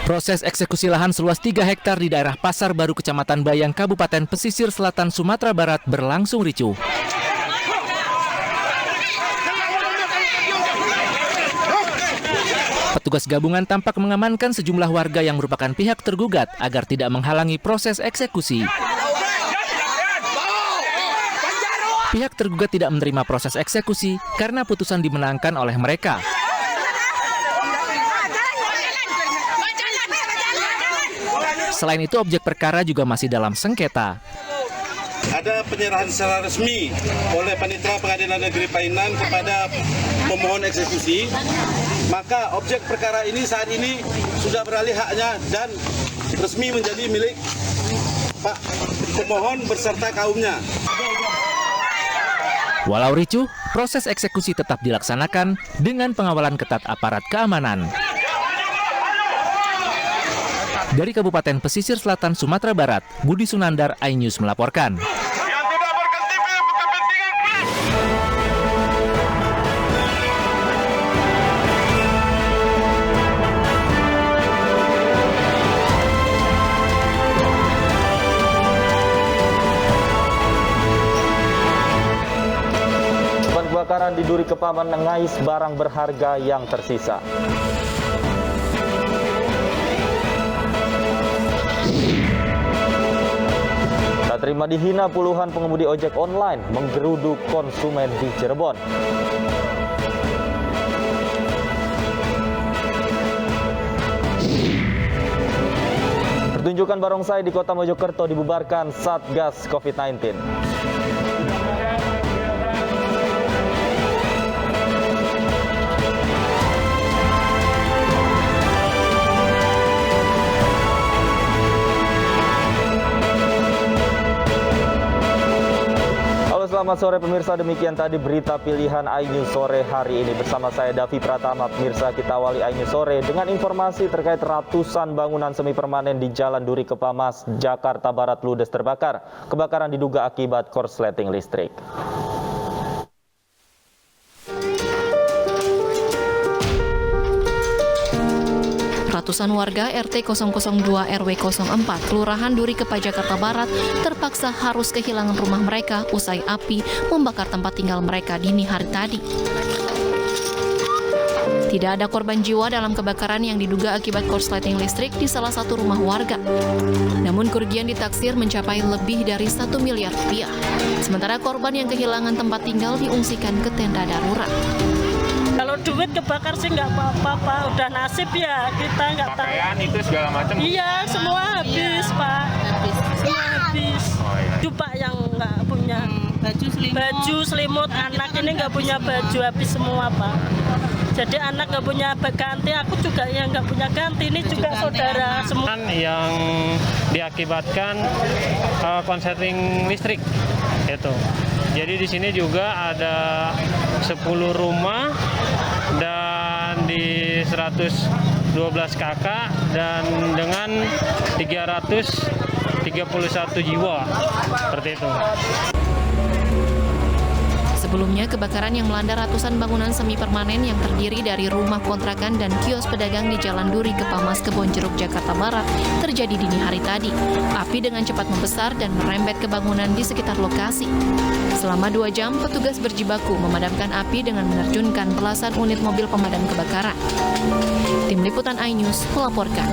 Proses eksekusi lahan seluas 3 hektar di daerah Pasar Baru, Kecamatan Bayang, Kabupaten Pesisir Selatan, Sumatera Barat berlangsung ricuh. Petugas gabungan tampak mengamankan sejumlah warga yang merupakan pihak tergugat agar tidak menghalangi proses eksekusi. Pihak tergugat tidak menerima proses eksekusi karena putusan dimenangkan oleh mereka. Selain itu, objek perkara juga masih dalam sengketa. Ada penyerahan secara resmi oleh Panitera Pengadilan Negeri Painan kepada pemohon eksekusi, maka objek perkara ini saat ini sudah beralih haknya dan resmi menjadi milik Pak pemohon beserta kaumnya. Walau ricuh, proses eksekusi tetap dilaksanakan dengan pengawalan ketat aparat keamanan. Dari Kabupaten Pesisir Selatan, Sumatera Barat, Budi Sunandar, iNews melaporkan. Kebakaran di Duri Kepaman mengais barang berharga yang tersisa. Tak terima dihina, puluhan pengemudi ojek online menggeruduk konsumen di Cirebon. Pertunjukan barongsai di Kota Mojokerto dibubarkan Satgas COVID-19. Selamat sore pemirsa, demikian tadi berita pilihan iNews sore hari ini bersama saya Davi Pratama. Pemirsa, kita awali iNews sore dengan informasi terkait ratusan bangunan semi permanen di Jalan Duri Kepamas, Jakarta Barat ludes terbakar. Kebakaran diduga akibat korsleting listrik. Ratusan warga RT 002 RW 04 Kelurahan Duri Kepa, Jakarta Barat terpaksa harus kehilangan rumah mereka usai api membakar tempat tinggal mereka dini hari tadi. Tidak ada korban jiwa dalam kebakaran yang diduga akibat korsleting listrik di salah satu rumah warga. Namun kerugian ditaksir mencapai lebih dari 1 miliar rupiah. Sementara korban yang kehilangan tempat tinggal diungsikan ke tenda darurat. Kalau duit kebakar sih nggak apa-apa, udah nasib ya, kita nggak tahu. Pakaian itu segala macam? Iya, semua habis Pak. Semua habis. Pak yang nggak punya baju selimut, anak ini nggak punya baju, habis semua Pak. Jadi anak nggak punya ganti, aku juga yang nggak punya ganti, ini juga saudara semua. Yang diakibatkan konsleting listrik itu. Jadi di sini juga ada 10 rumah dan di 112 kakak dan dengan 331 jiwa seperti itu. Sebelumnya, kebakaran yang melanda ratusan bangunan semi permanen yang terdiri dari rumah kontrakan dan kios pedagang di Jalan Duri Kepamas, Kebonjeruk, Jakarta Barat terjadi dini hari tadi. Api dengan cepat membesar dan merembet ke bangunan di sekitar lokasi. Selama 2 jam, petugas berjibaku memadamkan api dengan menerjunkan belasan unit mobil pemadam kebakaran. Tim Liputan iNews melaporkan.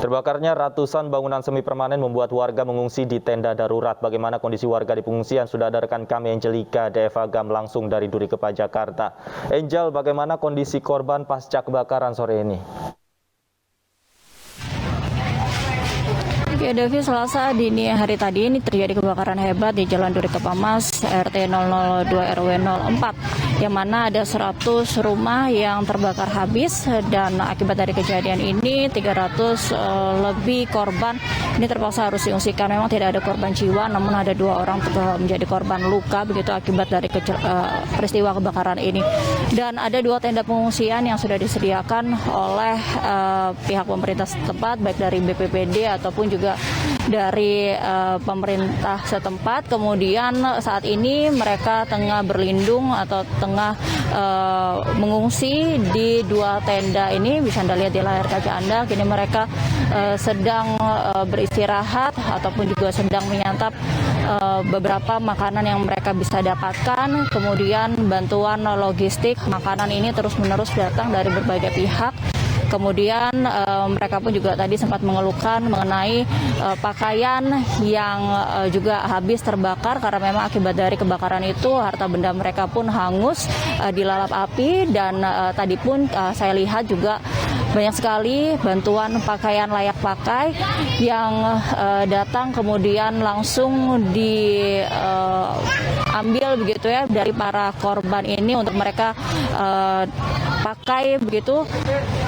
Terbakarnya ratusan bangunan semi permanen membuat warga mengungsi di tenda darurat. Bagaimana kondisi warga di pengungsian? Sudah ada rekan kami Angelika Devagam langsung dari Duri Kepa, Jakarta. Angel, bagaimana kondisi korban pasca kebakaran sore ini? Ya, Devi, Selasa dini hari tadi ini terjadi kebakaran hebat di Jalan Duri Kepamas, RT 002 RW 04, yang mana ada 100 rumah yang terbakar habis, dan akibat dari kejadian ini 300 lebih korban ini terpaksa harus diungsikan. Memang tidak ada korban jiwa, namun ada 2 orang menjadi korban luka begitu akibat dari peristiwa kebakaran ini. Dan ada 2 tenda pengungsian yang sudah disediakan oleh pihak pemerintah setempat, baik dari BPBD ataupun juga dari pemerintah setempat. Kemudian saat ini mereka tengah berlindung atau tengah mengungsi di 2 tenda ini. Bisa Anda lihat di layar kaca Anda, kini mereka sedang beristirahat ataupun juga sedang menyantap beberapa makanan yang mereka bisa dapatkan. Kemudian bantuan logistik makanan ini terus-menerus datang dari berbagai pihak. Kemudian mereka pun juga tadi sempat mengeluhkan mengenai pakaian yang juga habis terbakar karena memang akibat dari kebakaran itu harta benda mereka pun hangus dilalap api. Dan tadi pun saya lihat juga banyak sekali bantuan pakaian layak pakai yang datang kemudian langsung diambil begitu ya dari para korban ini untuk mereka pakai begitu,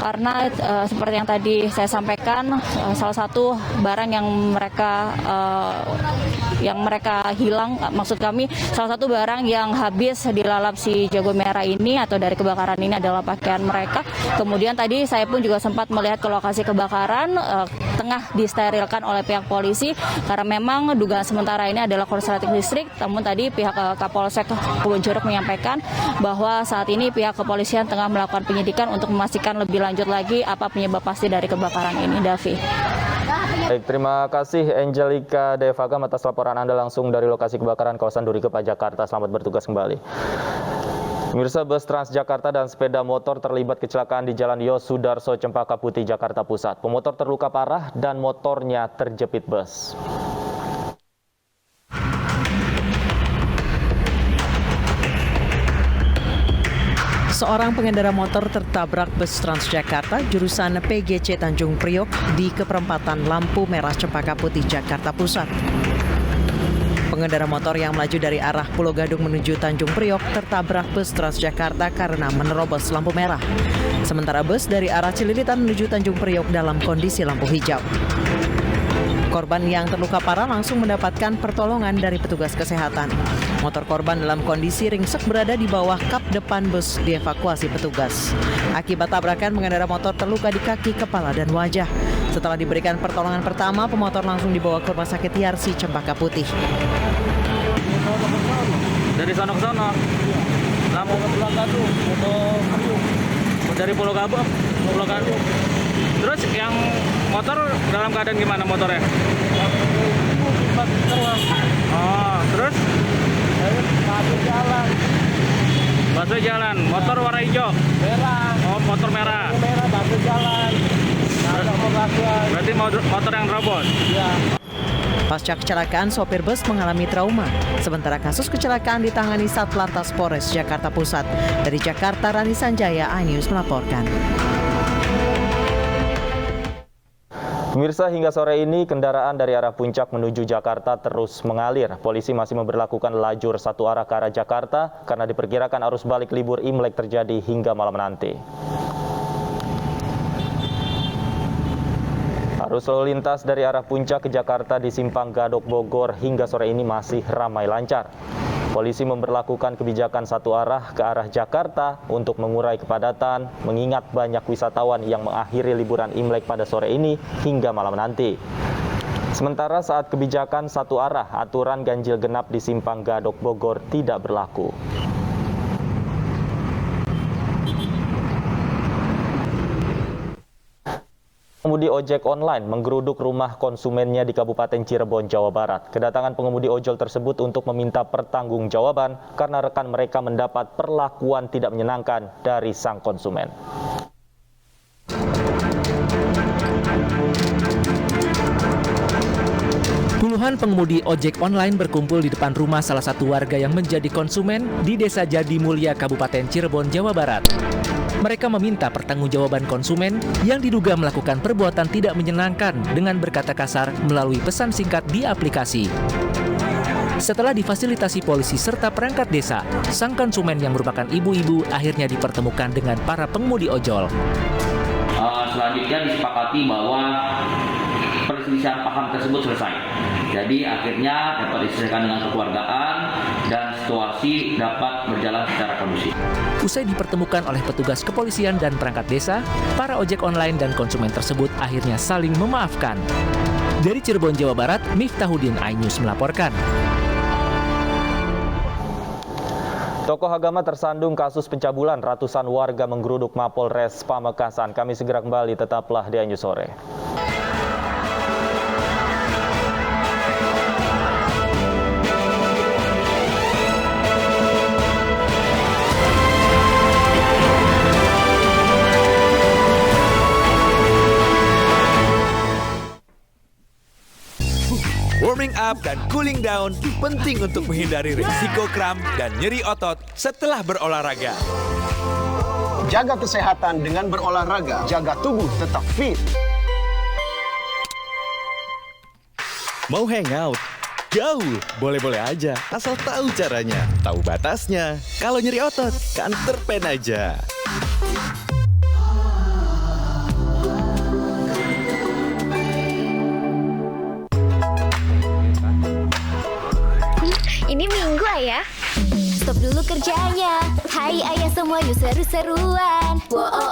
karena seperti yang tadi saya sampaikan, salah satu barang yang mereka hilang, maksud kami salah satu barang yang habis dilalap si jago merah ini atau dari kebakaran ini adalah pakaian mereka. Kemudian tadi saya pun juga sempat melihat ke lokasi kebakaran, tengah disterilkan oleh pihak polisi karena memang dugaan sementara ini adalah korsleting listrik. Namun tadi pihak Kapolsek Kebonjeruk menyampaikan bahwa saat ini pihak kepolisian tengah melakukan penyidikan untuk memastikan lebih lanjut lagi apa penyebab pasti dari kebakaran ini. Davi. Baik, terima kasih Angelica Devagam atas laporan Anda langsung dari lokasi kebakaran kawasan Durikepa, Jakarta. Selamat bertugas kembali. Pemirsa, bus Transjakarta dan sepeda motor terlibat kecelakaan di Jalan Yosudarso, Cempaka Putih, Jakarta Pusat. Pemotor terluka parah dan motornya terjepit bus. Seorang pengendara motor tertabrak bus Transjakarta jurusan PGC Tanjung Priok di keperempatan lampu merah Cempaka Putih, Jakarta Pusat. Pengendara motor yang melaju dari arah Pulau Gadung menuju Tanjung Priok tertabrak bus Transjakarta karena menerobos lampu merah. Sementara bus dari arah Cililitan menuju Tanjung Priok dalam kondisi lampu hijau. Korban yang terluka parah langsung mendapatkan pertolongan dari petugas kesehatan. Motor korban dalam kondisi ringsek berada di bawah kap depan bus dievakuasi petugas. Akibat tabrakan, pengendara motor terluka di kaki, kepala, dan wajah. Setelah diberikan pertolongan pertama, pemotor langsung dibawa ke Rumah Sakit Yarsi, Cempaka Putih. Dari sono ke sono? Lampung ke Pulau Gadung, dari Pulau Gadung, Pulau Gadung. Terus yang motor dalam keadaan gimana motornya? Oh, terus? Basuh jalan. Motor warna hijau? Merah. Oh, motor merah. Merah, basuh jalan. Berarti motor yang terobos? Iya. Pasca kecelakaan, sopir bus mengalami trauma. Sementara kasus kecelakaan ditangani Satlantas Polres Jakarta Pusat. Dari Jakarta, Rani Sanjaya, iNews melaporkan. Pemirsa, hingga sore ini kendaraan dari arah Puncak menuju Jakarta terus mengalir. Polisi masih memberlakukan lajur satu arah ke arah Jakarta karena diperkirakan arus balik libur Imlek terjadi hingga malam nanti. Arus lalu lintas dari arah Puncak ke Jakarta di Simpang Gadok Bogor hingga sore ini masih ramai lancar. Polisi memberlakukan kebijakan satu arah ke arah Jakarta untuk mengurai kepadatan, mengingat banyak wisatawan yang mengakhiri liburan Imlek pada sore ini hingga malam nanti. Sementara saat kebijakan satu arah, aturan ganjil genap di Simpang Gadok Bogor tidak berlaku. Pengemudi ojek online menggeruduk rumah konsumennya di Kabupaten Cirebon, Jawa Barat. Kedatangan pengemudi ojol tersebut untuk meminta pertanggungjawaban karena rekan mereka mendapat perlakuan tidak menyenangkan dari sang konsumen. Puluhan pengemudi ojek online berkumpul di depan rumah salah satu warga yang menjadi konsumen di Desa Jadi Mulia, Kabupaten Cirebon, Jawa Barat. Mereka meminta pertanggungjawaban konsumen yang diduga melakukan perbuatan tidak menyenangkan dengan berkata kasar melalui pesan singkat di aplikasi. Setelah difasilitasi polisi serta perangkat desa, sang konsumen yang merupakan ibu-ibu akhirnya dipertemukan dengan para pengemudi ojol. Selanjutnya disepakati bahwa perselisihan paham tersebut selesai. Jadi akhirnya dapat diselesaikan dengan kekeluargaan dan situasi dapat berjalan secara kondusif. Usai dipertemukan oleh petugas kepolisian dan perangkat desa, para ojek online dan konsumen tersebut akhirnya saling memaafkan. Dari Cirebon, Jawa Barat, Miftahudin, iNews melaporkan. Tokoh agama tersandung kasus pencabulan, ratusan warga menggeruduk Mapolres Pamekasan. Kami segera kembali, tetaplah di iNews Sore. Warming up dan cooling down penting untuk menghindari risiko kram dan nyeri otot setelah berolahraga. Jaga kesehatan dengan berolahraga, jaga tubuh tetap fit. Mau hangout? Gaul, boleh-boleh aja, asal tahu caranya, tahu batasnya. Kalau nyeri otot, kan terpen aja. Ini Minggu, Ayah. Stop dulu kerjanya. Hai Ayah semua, yuk seru-seruan. Wow,